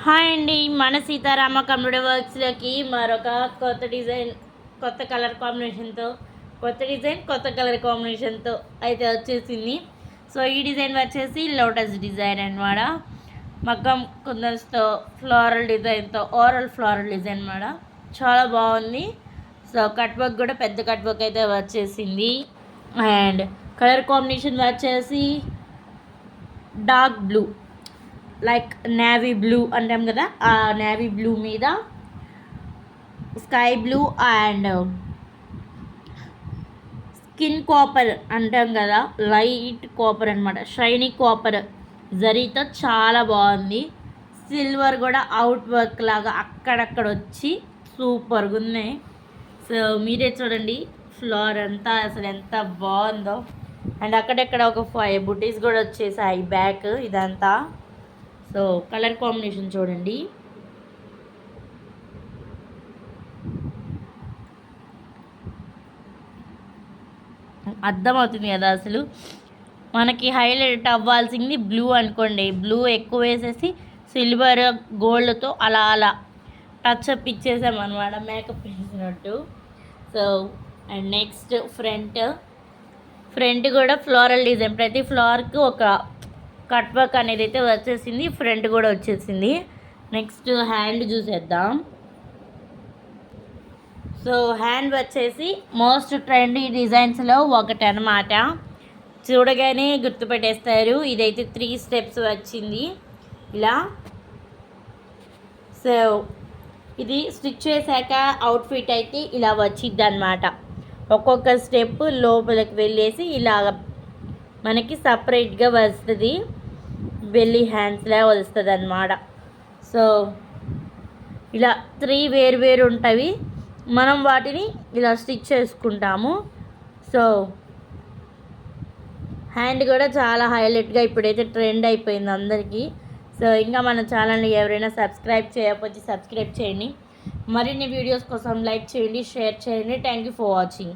Hi అండి, మన Sitarama computer వర్క్స్లోకి మరొక కొత్త డిజైన్, కొత్త కలర్ కాంబినేషన్తో అయితే వచ్చేసింది. సో ఈ డిజైన్ వచ్చేసి లోటస్ డిజైన్ అనమాట. మగ్గం కుందన్స్తో ఫ్లోరల్ డిజైన్తో ఓరల్ ఫ్లోరల్ డిజైన్ అనమాట. చాలా బాగుంది. సో కట్ వర్క్ కూడా పెద్ద కట్ వర్క్ అయితే వచ్చేసింది. అండ్ కలర్ కాంబినేషన్ వచ్చేసి dark blue, like navy blue అంటాం కదా, ఆ నేవీ బ్లూ మీద sky blue and skin copper అంటాం కదా, లైట్ కాపర్ అనమాట, షైనీ కాపర్ జరీతో చాలా బాగుంది. సిల్వర్ కూడా అవుట్ వర్క్ లాగా అక్కడక్కడ వచ్చి సూపర్గా ఉన్నాయి. సో మీరే చూడండి, ఫ్లోర్ అంతా అసలు ఎంత బాగుందో. అండ్ అక్కడక్కడ ఒక 5 బుటీస్ కూడా వచ్చేసాయి బ్యాక్ ఇదంతా. సో కలర్ కాంబినేషన్ చూడండి, అర్థమవుతుంది కదా. అసలు మనకి హైలైట్ అవ్వాల్సింది బ్లూ అనుకోండి, బ్లూ ఎక్కువ వేసేసి సిల్వర్ గోల్డ్తో అలా అలా టచ్అప్ ఇచ్చేసామన్నమాట, మేకప్ వేసినట్టు. సో అండ్ నెక్స్ట్ ఫ్రంట్ కూడా ఫ్లోరల్ డిజైన్, ప్రతి ఫ్లవర్కి ఒక కట్ వర్క్ అనేది అయితే వచ్చేసింది, ఫ్రంట్ కూడా వచ్చేసింది. నెక్స్ట్ హ్యాండ్ చూసేద్దాం. సో హ్యాండ్ వచ్చేసి మోస్ట్ ట్రెండీ డిజైన్స్లో ఒకటి అనమాట, చూడగానే గుర్తుపెట్టేస్తారు. ఇదైతే 3 స్టెప్స్ వచ్చింది ఇలా. సో ఇది స్టిచ్ చేశాక అవుట్ఫిట్ అయితే ఇలా వచ్చిద్ది అనమాట. ఒక్కొక్క స్టెప్ లోపలికి వెళ్ళేసి ఇలా మనకి సపరేట్గా వస్తుంది, బెల్లీ హ్యాండ్స్లా వస్తుంది అన్నమాట. సో ఇలా 3 వేరు ఉంటాయి, మనం వాటిని ఇలా స్టిచ్ చేసుకుంటాము. సో హ్యాండ్ కూడా చాలా హైలైట్గా ఇప్పుడైతే ట్రెండ్ అయిపోయింది అందరికీ. సో ఇంకా మన ఛానల్ని ఎవరైనా సబ్స్క్రైబ్ చేయకపోతే సబ్స్క్రైబ్ చేయండి. మరిన్ని వీడియోస్ కోసం లైక్ చేయండి, షేర్ చేయండి. Thank you for watching.